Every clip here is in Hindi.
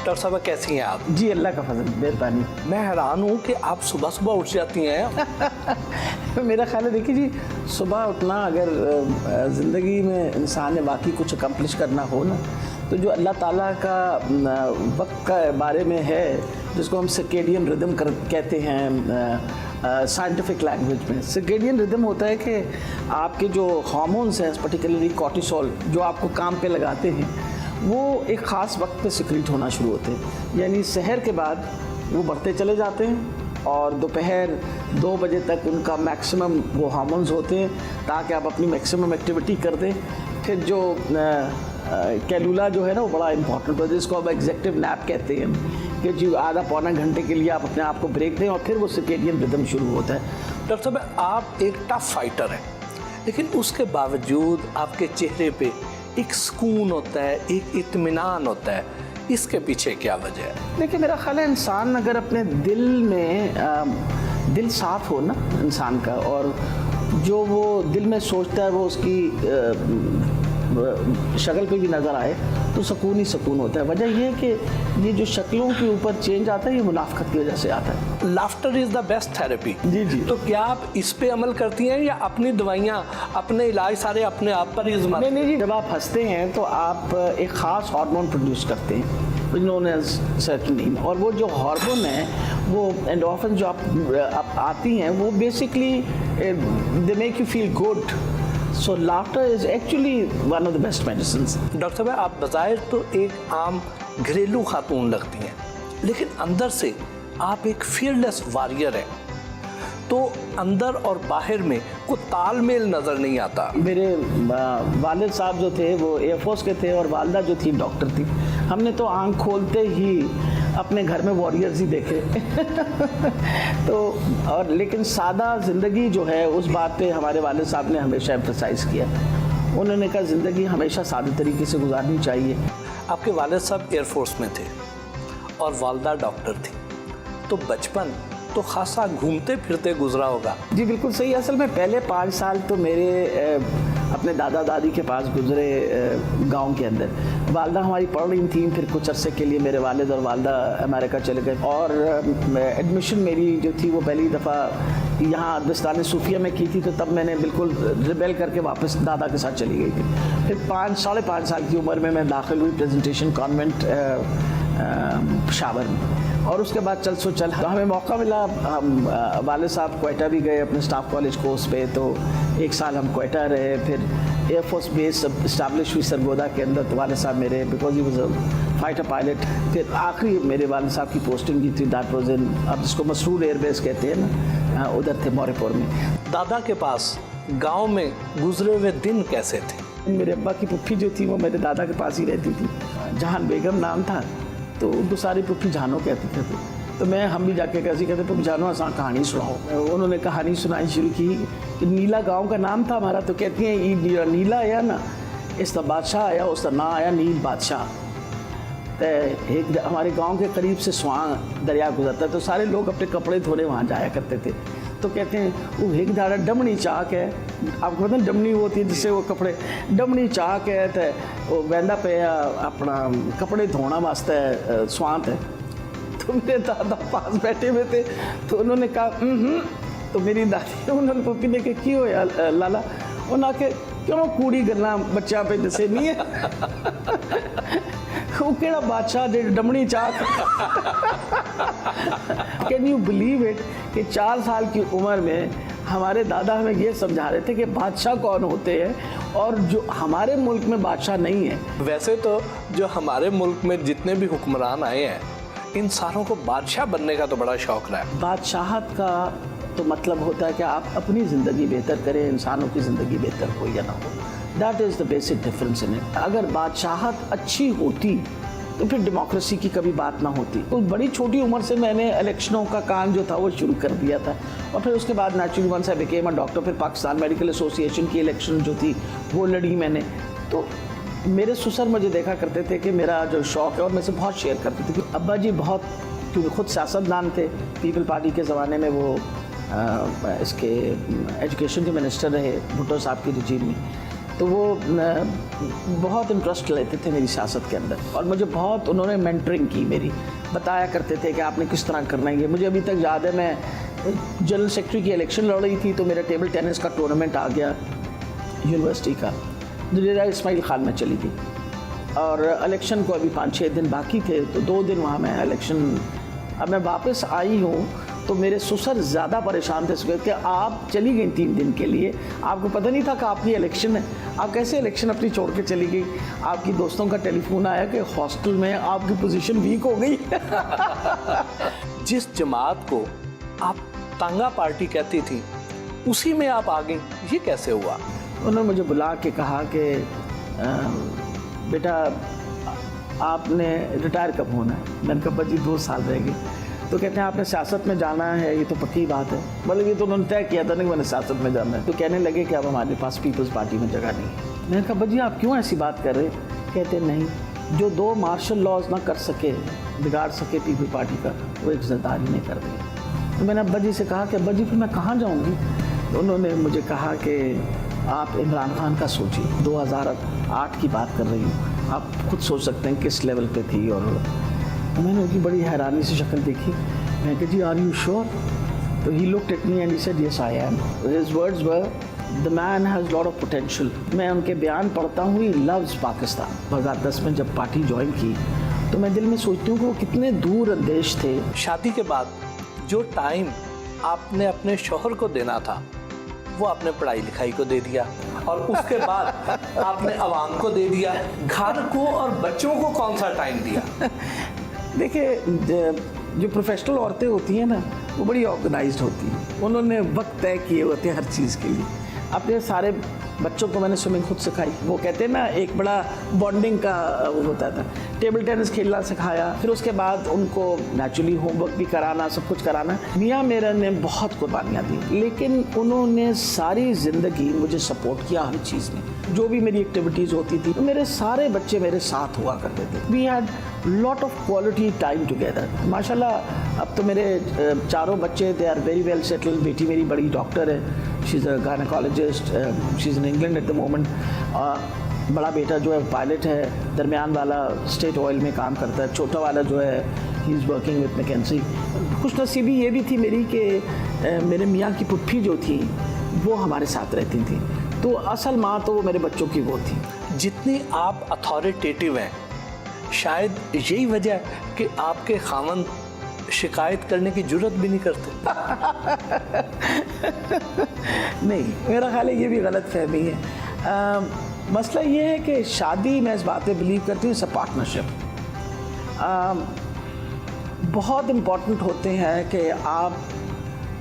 डॉक्टर साहब कैसी हैं आप? जी अल्लाह का फजल, मेहरबानी। मैं हैरान हूँ कि आप सुबह सुबह उठ जाती हैं। मेरा ख्याल है, देखिए जी, सुबह उठना अगर ज़िंदगी में इंसान ने वाकई कुछ अकम्पलिश करना हो ना, तो जो अल्लाह ताला का वक्त का बारे में है, जिसको हम सर्केडियन रिदम कहते हैं साइंटिफिक लैंग्वेज में। सर्केडियन रिदम होता है कि आपके जो हार्मोन्स हैं, पर्टिकुलरली कॉर्टिसोल, जो आपको काम पे लगाते हैं, वो एक ख़ास वक्त पे सिक्रीट होना शुरू होते हैं। यानी सहर के बाद वो बढ़ते चले जाते हैं और दोपहर 2 बजे तक उनका मैक्सिमम वो हार्मोन्स होते हैं, ताकि आप अपनी मैक्सिमम एक्टिविटी कर दें। फिर जो कैलुला जो है ना, वो बड़ा इंपॉर्टेंट होता है, जिसको अब एग्जेक्टिव नैप कहते हैं, कि जो आधा पौना घंटे के लिए आप अपने आप को ब्रेक दें और फिर वो सर्केडियन रिदम शुरू होता है। डॉक्टर साहब, आप एक टफ फाइटर हैं, लेकिन उसके बावजूद आपके चेहरे पे एक सुकून होता है, एक इत्मीनान होता है। इसके पीछे क्या वजह है? देखिए, मेरा ख्याल है इंसान अगर अपने दिल में दिल साफ़ हो ना इंसान का, और जो वो दिल में सोचता है वो उसकी शक्ल पे भी नज़र आए, तो सुकून ही सुकून होता है। वजह यह है कि ये जो शक्लों के ऊपर चेंज आता है, ये मुनाफकत की वजह से आता है। Laughter is the best therapy. जी जी। तो क्या आप इस पे अमल करती हैं या अपनी दवाइयाँ, अपने इलाज सारे अपने आप पर ही आजमाती हैं? नहीं जी, जब आप हंसते हैं तो आप एक ख़ास हार्मोन प्रोड्यूस करते हैं, नोन एज सर्टनिन, और वो जो हार्मोन है, वो एंडोर्फिन जो आप आती हैं, वो basically they make you feel good. So laughter is actually one of the best medicines. Doctor साहब, आप बज़ाहिर तो एक आम घरेलू खातून लगती हैं, लेकिन अंदर से आप एक फियरलेस वॉरियर हैं। तो अंदर और बाहर में कोई तालमेल नज़र नहीं आता। मेरे वालिद साहब जो थे वो एयरफोर्स के थे और वालदा जो थी डॉक्टर थी। हमने तो आँख खोलते ही अपने घर में वॉरियर्स ही देखे। तो और लेकिन सादा ज़िंदगी जो है, उस बात पे हमारे वालिद साहब ने हमेशा एम्फसाइज़ किया। उन्होंने कहा ज़िंदगी हमेशा सादे तरीके से गुजारनी चाहिए। आपके वालिद साहब एयरफोर्स में थे और वालदा डॉक्टर थी, तो बचपन तो खासा घूमते फिरते गुजरा होगा। जी बिल्कुल सही। असल में पहले 5 साल तो मेरे अपने दादा दादी के पास गुजरे गांव के अंदर। वालदा हमारी पढ़ रही थी, फिर कुछ अरसे के लिए मेरे वालिद और वालदा अमेरिका चले गए, और एडमिशन मेरी जो थी वो पहली दफ़ा यहाँ अदबिस्तान सूफिया में की थी। तो तब मैंने बिल्कुल रिबेल करके वापस दादा के साथ चली गई थी। फिर 5 साढ़े 5 साल की उम्र में मैं दाखिल हुई प्रेजेंटेशन कॉन्वेंट शावर में, और उसके बाद चल सो चल हमें मौका मिला। हम वाले साहब क्वेटा भी गए अपने स्टाफ कॉलेज कोर्स पे, तो 1 साल हम क्वेटा रहे। फिर एयरफोर्स बेस इस्टेब्लिश हुई सरगोदा के अंदर, तो वाले साहब मेरे, because he was a fighter pilot. फिर आखिरी मेरे वाले साहब की पोस्टिंग की थी डायप्रोजन, अब जिसको मसरूर एयरबेस कहते हैं ना, उधर थे मौरेपुर में। दादा के पास गाँव में गुजरे हुए दिन कैसे थे? मेरे अब्बा की पुप्पी जो थी वो मेरे दादा के पास ही रहती थी, जहान बेगम नाम था, तो उनको सारी पुप्पी जानो कहते थे। तो हम भी जाके कैसे कहते पुप्पी जानो असा कहानी सुनाओ। उन्होंने कहानी सुनाई शुरू की कि नीला गांव का नाम था हमारा, तो कहती हैं ये नीला आया ना, इसका बादशाह आया, उसका नाम आया नील बादशाह। तो एक हमारे गांव के करीब से स्वां दरिया गुजरता है, तो सारे लोग अपने कपड़े धोने वहाँ जाया करते थे। तो कहते हैं वो एक दाड़ा डमनी चाक है, आपको पता है डमनी होती है जिससे वो कपड़े, डमनी चाक है, तो वो वहदा पे अपना कपड़े धोना वास्ते स्वांत है। तो मेरे दादा पास बैठे हुए थे, तो उन्होंने कहा तो मेरी दादी उन्होंने पुप्पी ने कहा क्यों होया लाला? उन्होंने आके क्यों कूड़ी गल्लां बच्चा पे दसे नहीं है। वो केड़ा बादशाह जे डमनी चाक। कैन यू बिलीव इट कि 4 साल की उम्र में हमारे दादा हमें ये समझा रहे थे कि बादशाह कौन होते हैं, और जो हमारे मुल्क में बादशाह नहीं है। वैसे तो जो हमारे मुल्क में जितने भी हुक्मरान आए हैं, इन सारों को बादशाह बनने का तो बड़ा शौक रहा है। बादशाहत का तो मतलब होता है कि आप अपनी ज़िंदगी बेहतर करें, इंसानों की ज़िंदगी बेहतर हो या ना हो। That is the basic difference in it. अगर बादशाहत अच्छी होती तो फिर डेमोक्रेसी की कभी बात ना होती। तो बड़ी छोटी उम्र से मैंने इलेक्शनों का काम जो था वो शुरू कर दिया था, और फिर उसके बाद naturally once I became a doctor, फिर पाकिस्तान मेडिकल एसोसिएशन की इलेक्शन जो थी वो लड़ी मैंने। तो मेरे ससुर मुझे देखा करते थे कि मेरा जो शौक़ है, और मैं से बहुत शेयर करते थे। अब्बा जी बहुत, क्योंकि खुद सियासतदान थे, पीपल पार्टी के ज़माने में वो इसके एजुकेशन के मिनिस्टर रहे भुट्टो साहब की रिजीम में। तो वो बहुत इंटरेस्ट लेते थे मेरी सियासत के अंदर, और मुझे बहुत उन्होंने मेंटरिंग की मेरी, बताया करते थे कि आपने किस तरह करना है। मुझे अभी तक याद है, मैं जनरल सेक्रेटरी की इलेक्शन लड़ रही थी तो मेरा टेबल टेनिस का टूर्नामेंट आ गया यूनिवर्सिटी का, जिला इस्माइल खान में चली गई, और इलेक्शन को अभी 5-6 दिन बाकी थे, तो 2 दिन वहाँ मैं इलेक्शन, अब मैं वापस आई हूँ तो मेरे ससुर ज़्यादा परेशान थे कि आप चली गई 3 दिन के लिए, आपको पता नहीं था कि आपकी इलेक्शन है, आप कैसे इलेक्शन अपनी छोड़ के चली गई। आपकी दोस्तों का टेलीफोन आया कि हॉस्टल में आपकी पोजीशन वीक हो गई। जिस जमात को आप तांगा पार्टी कहती थी उसी में आप आ गई, ये कैसे हुआ? उन्होंने मुझे बुला के कहा कि बेटा आपने रिटायर कब होना है? मैंने कहा जी 2 साल रह गए। तो कहते हैं आपने सियासत में जाना है, ये तो पक्की बात है। मतलब ये तो उन्होंने तय किया था ना कि मैंने सियासत में जाना है। तो कहने लगे कि अब हमारे पास पीपल्स पार्टी में जगह नहीं है। मैंने कहा जी आप क्यों ऐसी बात कर रहे? कहते नहीं, जो 2 मार्शल लॉज ना कर सके, बिगाड़ सके पीपल पार्टी का, वो एक ज़िम्मेदारी नहीं कर देंगे। तो मैंने अब्बा जी से कहा कि अब्बा जी फिर मैं कहाँ जाऊँगी? तो उन्होंने मुझे कहा कि आप इमरान खान का सोचिए, 2008 की बात कर रही हूँ, आप खुद सोच सकते हैं किस लेवल पे थी। और मैंने उनकी बड़ी हैरानी से शक्ल देखी। मैं कहा जी आर यू श्योर? तो he looked at me and he said yes I am. His words were the man has lot of potential. मैं उनके बयान पढ़ता हूँ, ही लव्स पाकिस्तान। 2010 में जब पार्टी ज्वाइन की तो मैं दिल में सोचती हूँ कि वो कितने दूर अंदेश थे। शादी के बाद जो टाइम आपने अपने शौहर को देना था वो आपने पढ़ाई लिखाई को दे दिया, और उसके बाद आपने अवाम को दे दिया। घर को और बच्चों को कौन सा टाइम दिया? देखिए, जो प्रोफेशनल औरतें होती हैं ना, वो बड़ी ऑर्गेनाइज्ड होती हैं। उन्होंने वक्त तय किए होते हैं हर चीज़ के लिए। अपने सारे बच्चों को मैंने स्विमिंग खुद सिखाई। वो कहते हैं ना, एक बड़ा बॉन्डिंग का वो होता था। टेबल टेनिस खेलना सिखाया, फिर उसके बाद उनको नेचुरली होमवर्क भी कराना, सब कुछ कराना। मियाँ मेरे ने बहुत कुर्बानियाँ दी, लेकिन उन्होंने सारी ज़िंदगी मुझे सपोर्ट किया हर चीज़ में। जो भी मेरी एक्टिविटीज़ होती थी, मेरे सारे बच्चे मेरे साथ हुआ करते थे। We had lot of quality time together. माशाल्लाह अब तो मेरे 4 बच्चे they are very well settled. बेटी मेरी बड़ी डॉक्टर है, she is a gynaecologist, she is in England at the moment. बड़ा बेटा जो है पायलट है, दरमियान वाला स्टेट ऑयल में काम करता है, छोटा वाला जो है he is working with McKinsey. खुश नसीबी ये भी थी मेरी कि मेरे मियाँ की पुप्पी जो थी वो हमारे साथ रहती थी, तो असल माँ तो वो मेरे बच्चों की वो थी। जितनी आप अथॉरिटेटिव हैं, शायद यही वजह है कि आपके खामन शिकायत करने की जुर्रत भी नहीं करते। नहीं, मेरा ख्याल है ये भी गलत फहमी है। मसला ये है कि शादी, मैं इस बात पे बिलीव करती हूँ, इट्स अ पार्टनरशिप। बहुत इम्पॉर्टेंट होते हैं कि आप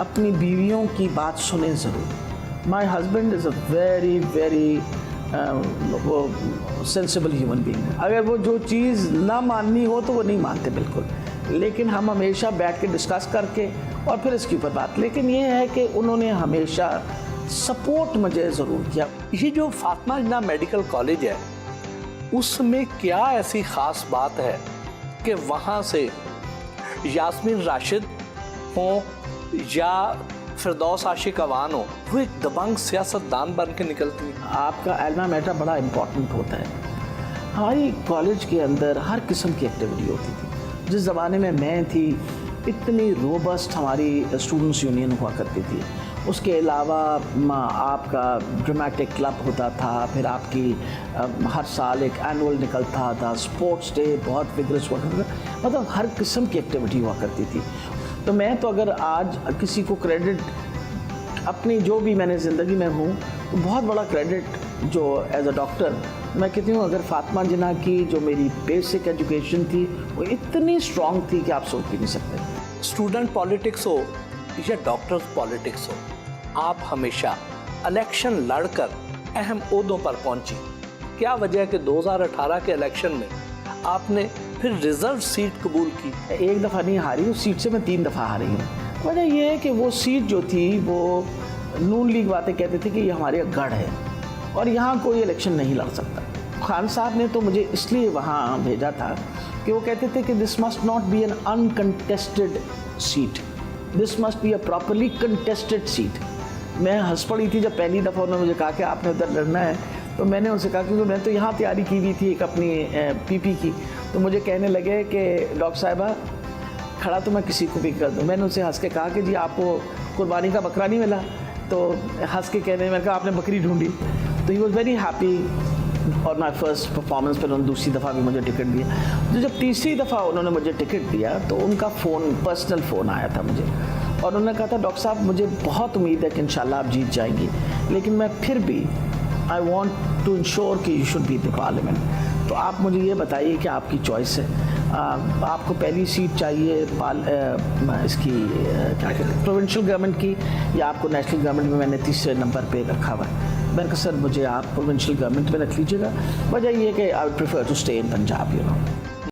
अपनी बीवियों की बात सुने ज़रूर। My husband is a very very वो सेंसिबल ह्यूमन बीइंग। अगर वो जो चीज़ ना माननी हो तो वो नहीं मानते बिल्कुल, लेकिन हम हमेशा बैठ के डिस्कस करके और फिर इसके ऊपर बात। लेकिन ये है कि उन्होंने हमेशा सपोर्ट मुझे ज़रूर किया। ये जो फातिमा जिन्ना मेडिकल कॉलेज है, उसमें क्या ऐसी ख़ास बात है कि वहाँ से यास्मीन राशिद हों या फिरदौस आशिक अवान हो, वो एक दबंग सियासतदान बन के निकलती है। आपका एल्मा मैटर बड़ा इम्पोर्टेंट होता है। हमारी कॉलेज के अंदर हर किस्म की एक्टिविटी होती थी। जिस ज़माने में मैं थी, इतनी रोबस्ट हमारी स्टूडेंट्स यूनियन हुआ करती थी। उसके अलावा आपका ड्रामेटिक क्लब होता था, फिर आपकी हर साल एक एनुअल निकलता था, स्पोर्ट्स डे बहुत विग्रस हुआ करता था। मतलब हर किस्म की एक्टिविटी हुआ करती थी। तो मैं तो अगर आज किसी को क्रेडिट अपनी जो भी मैंने ज़िंदगी में हूँ, तो बहुत बड़ा क्रेडिट जो एज अ डॉक्टर मैं कहती हूँ, अगर फातिमा जिन्ना की जो मेरी बेसिक एजुकेशन थी वो इतनी स्ट्रॉन्ग थी कि आप सोच भी नहीं सकते। स्टूडेंट पॉलिटिक्स हो या डॉक्टर्स पॉलिटिक्स हो, आप हमेशा इलेक्शन लड़कर अहम ओहदों पर पहुंची। क्या वजह है कि 2018 के इलेक्शन में आपने फिर रिजर्व सीट कबूल की? एक दफ़ा नहीं हारी, उस सीट से मैं 3 दफ़ा हारी हूँ। वजह ये है कि वो सीट जो थी वो नून लीग बातें कहते थे कि ये हमारे गढ़ है और यहाँ कोई इलेक्शन नहीं लड़ सकता। खान साहब ने तो मुझे इसलिए वहाँ भेजा था कि वो कहते थे कि this must not be an uncontested seat, this must be a properly contested seat. मैं हंस पड़ी थी जब पहली दफ़ा उन्होंने मुझे कहा कि आपने उधर लड़ना है, तो मैंने उनसे कहा क्योंकि मैं तो यहाँ तैयारी की हुई थी एक अपनी पीपी की, तो मुझे कहने लगे कि डॉक्टर साहिबा खड़ा तो मैं किसी को भी कर दूँ। मैंने उनसे हंस के कहा कि जी आपको कुर्बानी का बकरा नहीं मिला? तो हंस के कहने मैंने कहा आपने बकरी ढूंढी। तो ही वॉज वेरी हैप्पी। और माई फर्स्ट परफॉर्मेंस पर उन्होंने दूसरी दफ़ा भी मुझे टिकट दिया। तो जब तीसरी दफ़ा उन्होंने मुझे टिकट दिया तो उनका फ़ोन, पर्सनल फ़ोन आया था मुझे, और उन्होंने कहा था डॉक्टर साहब मुझे बहुत उम्मीद है कि इंशाल्लाह आप जीत जाएंगी, लेकिन मैं फिर भी आई वॉन्ट टू इंश्योर कि you should be the parliament. तो आप मुझे ये बताइए कि आपकी चॉइस है, आपको पहली सीट चाहिए इसकी क्या कहते हैं प्रोविंशियल गवर्नमेंट की, या आपको नेशनल गवर्नमेंट में मैंने तीसरे नंबर पे रखा हुआ है। मैंने कहा सर मुझे आप प्रोविंशियल गवर्नमेंट में रख लीजिएगा, वजह ये कि I would prefer to stay in Punjab, you no.